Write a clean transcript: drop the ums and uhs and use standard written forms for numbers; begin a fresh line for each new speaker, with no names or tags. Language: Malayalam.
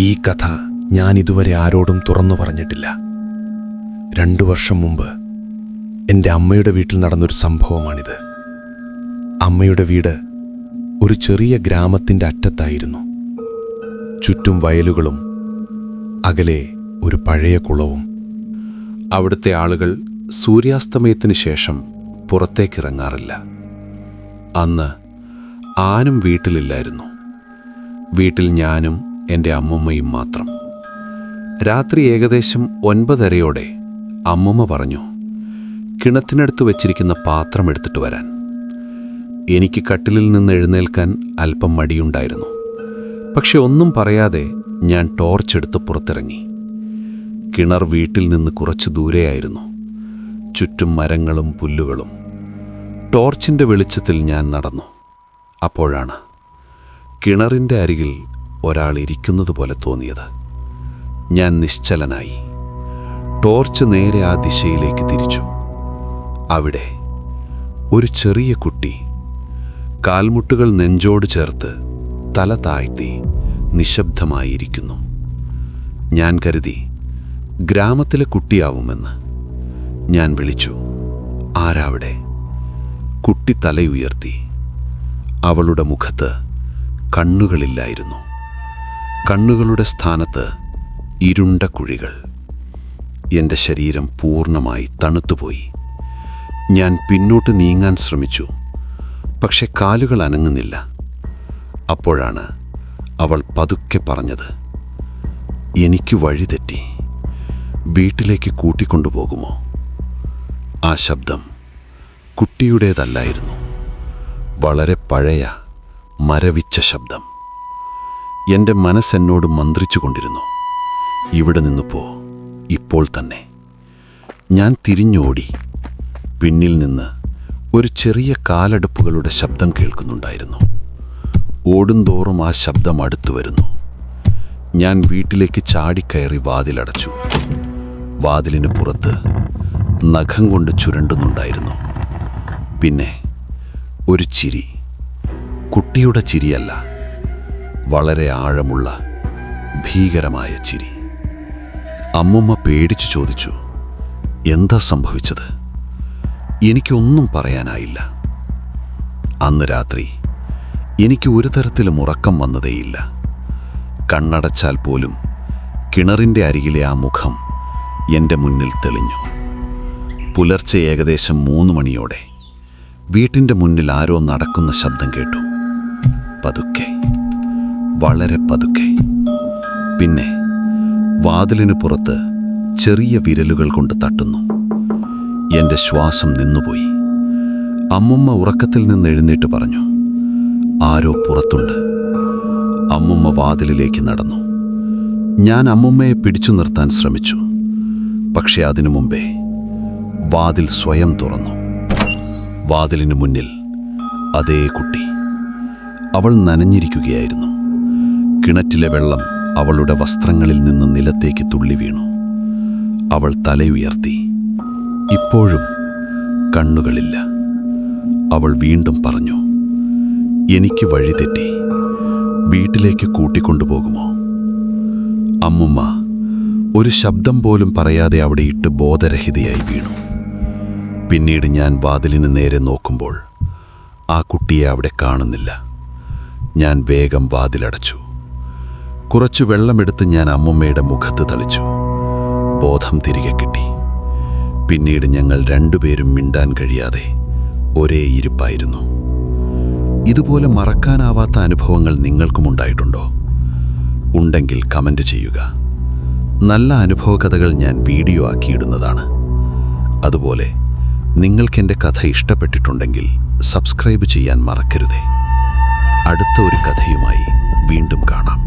ഈ കഥ ഞാൻ ഇതുവരെ ആരോടും തുറന്നു പറഞ്ഞിട്ടില്ല. 2 വർഷം മുമ്പ് എൻ്റെ അമ്മയുടെ വീട്ടിൽ നടന്നൊരു സംഭവമാണിത്. അമ്മയുടെ വീട് ഒരു ചെറിയ ഗ്രാമത്തിൻ്റെ അറ്റത്തായിരുന്നു. ചുറ്റും വയലുകളും അകലെ ഒരു പഴയ കുളവും. അവിടുത്തെ ആളുകൾ സൂര്യാസ്തമയത്തിന് ശേഷം പുറത്തേക്കിറങ്ങാറില്ല. അന്ന് ആരും വീട്ടിലില്ലായിരുന്നു. വീട്ടിൽ ഞാനും എൻ്റെ അമ്മുമ്മയും മാത്രം. രാത്രി ഏകദേശം 9:30 അമ്മുമ്മ പറഞ്ഞു, കിണറ്റിനടുത്ത് വെച്ചിരിക്കുന്ന പാത്രം എടുത്തിട്ട് വരാൻ. എനിക്ക് കട്ടിലിൽ നിന്ന് എഴുന്നേൽക്കാൻ അല്പം മടിയുണ്ടായിരുന്നു. പക്ഷെ ഒന്നും പറയാതെ ഞാൻ ടോർച്ചെടുത്ത് പുറത്തിറങ്ങി. കിണർ വീട്ടിൽ നിന്ന് കുറച്ച് ദൂരെയായിരുന്നു. ചുറ്റും മരങ്ങളും പുല്ലുകളും. ടോർച്ചിൻ്റെ വെളിച്ചത്തിൽ ഞാൻ നടന്നു. അപ്പോഴാണ് കിണറിൻ്റെ അരികിൽ ഒരാൾ ഇരിക്കുന്നത് പോലെ തോന്നിയത്. ഞാൻ നിശ്ചലനായി. ടോർച്ച് നേരെ ആ ദിശയിലേക്ക് തിരിച്ചു. അവിടെ ഒരു ചെറിയ കുട്ടി കാൽമുട്ടുകൾ നെഞ്ചോട് ചേർത്ത് തല താഴ്ത്തി നിശബ്ദമായിരിക്കുന്നു. ഞാൻ കരുതി ഗ്രാമത്തിലെ കുട്ടിയാവുമെന്ന്. ഞാൻ വിളിച്ചു, ആരാവിടെ? കുട്ടി തലയുയർത്തി. അവളുടെ മുഖത്ത് കണ്ണുകളില്ലായിരുന്നു. കണ്ണുകളുടെ സ്ഥാനത്ത് ഇരുണ്ട കുഴികൾ. എൻ്റെ ശരീരം പൂർണ്ണമായി തണുത്തുപോയി. ഞാൻ പിന്നോട്ട് നീങ്ങാൻ ശ്രമിച്ചു, പക്ഷെ കാലുകൾ അനങ്ങുന്നില്ല. അപ്പോഴാണ് അവൾ പതുക്കെ പറഞ്ഞത്, എനിക്ക് വഴിതെറ്റി, വീട്ടിലേക്ക് കൂട്ടിക്കൊണ്ടുപോകുമോ? ആ ശബ്ദം കുട്ടിയുടേതല്ലായിരുന്നു. വളരെ പഴയ മരവിച്ച ശബ്ദം. എൻ്റെ മനസ്സെന്നോട് മന്ത്രിച്ചു കൊണ്ടിരുന്നു, ഇവിടെ നിന്ന് പോ, ഇപ്പോൾ തന്നെ. ഞാൻ തിരിഞ്ഞോടി. പിന്നിൽ നിന്ന് ഒരു ചെറിയ കാലടുപ്പുകളുടെ ശബ്ദം കേൾക്കുന്നുണ്ടായിരുന്നു. ഓടുന്തോറും ആ ശബ്ദം അടുത്തു വരുന്നു. ഞാൻ വീട്ടിലേക്ക് ചാടിക്കയറി വാതിലടച്ചു. വാതിലിന് പുറത്ത് നഖം കൊണ്ട് ചുരണ്ടുന്നുണ്ടായിരുന്നു. പിന്നെ ഒരു ചിരി. കുട്ടിയുടെ ചിരിയല്ല, വളരെ ആഴമുള്ള ഭീകരമായ ചിരി. അമ്മുമ്മ പേടിച്ചു ചോദിച്ചു, എന്താ സംഭവിച്ചത്? എനിക്കൊന്നും പറയാനായില്ല. അന്ന് രാത്രി എനിക്ക് ഒരു തരത്തിലും ഉറക്കം വന്നതേയില്ല. കണ്ണടച്ചാൽ പോലും കിണറിൻ്റെ അരികിലെ ആ മുഖം എൻ്റെ മുന്നിൽ തെളിഞ്ഞു. പുലർച്ചെ ഏകദേശം 3 മണിയോടെ വീട്ടിൻ്റെ മുന്നിൽ ആരോ നടക്കുന്ന ശബ്ദം കേട്ടു. പതുക്കെ, വളരെ പതുക്കെ. പിന്നെ വാതിലിന് പുറത്ത് ചെറിയ വിരലുകൾ കൊണ്ട് തട്ടുന്നു. എൻ്റെ ശ്വാസം നിന്നുപോയി. അമ്മുമ്മ ഉറക്കത്തിൽ നിന്ന് എഴുന്നേറ്റ് പറഞ്ഞു, ആരോ പുറത്തുണ്ട്. അമ്മുമ്മ വാതിലിലേക്ക് നടന്നു. ഞാൻ അമ്മുമ്മയെ പിടിച്ചു നിർത്താൻ ശ്രമിച്ചു. പക്ഷെ അതിനു മുമ്പേ വാതിൽ സ്വയം തുറന്നു. വാതിലിന് മുന്നിൽ അതേ കുട്ടി. അവൾ നനഞ്ഞിരിക്കുകയായിരുന്നു. കിണറ്റിലെ വെള്ളം അവളുടെ വസ്ത്രങ്ങളിൽ നിന്ന് നിലത്തേക്ക് തുള്ളി വീണു. അവൾ തലയുയർത്തി. ഇപ്പോഴും കണ്ണുകളില്ല. അവൾ വീണ്ടും പറഞ്ഞു, എനിക്ക് വഴിതെറ്റി, വീട്ടിലേക്ക് കൂട്ടിക്കൊണ്ടുപോകുമോ? അമ്മുമ്മ ഒരു ശബ്ദം പോലും പറയാതെ അവിടെ ഇട്ട് ബോധരഹിതയായി വീണു. പിന്നീട് ഞാൻ വാതിലിന് നേരെ നോക്കുമ്പോൾ ആ കുട്ടിയെ അവിടെ കാണുന്നില്ല. ഞാൻ വേഗം വാതിലടച്ചു. കുറച്ചു വെള്ളമെടുത്ത് ഞാൻ അമ്മുമ്മയുടെ മുഖത്ത് തളിച്ചു. ബോധം തിരികെ കിട്ടി. പിന്നീട് ഞങ്ങൾ 2 പേരും മിണ്ടാൻ കഴിയാതെ ഒരേ ഇരിപ്പായിരുന്നു. ഇതുപോലെ മറക്കാനാവാത്ത അനുഭവങ്ങൾ നിങ്ങൾക്കും ഉണ്ടായിട്ടുണ്ടോ? ഉണ്ടെങ്കിൽ കമൻ്റ് ചെയ്യുക. നല്ല അനുഭവകഥകൾ ഞാൻ വീഡിയോ ആക്കിയിടുന്നതാണ്. അതുപോലെ നിങ്ങൾക്കെൻ്റെ കഥ ഇഷ്ടപ്പെട്ടിട്ടുണ്ടെങ്കിൽ സബ്സ്ക്രൈബ് ചെയ്യാൻ മറക്കരുതേ. അടുത്ത ഒരു കഥയുമായി വീണ്ടും കാണാം.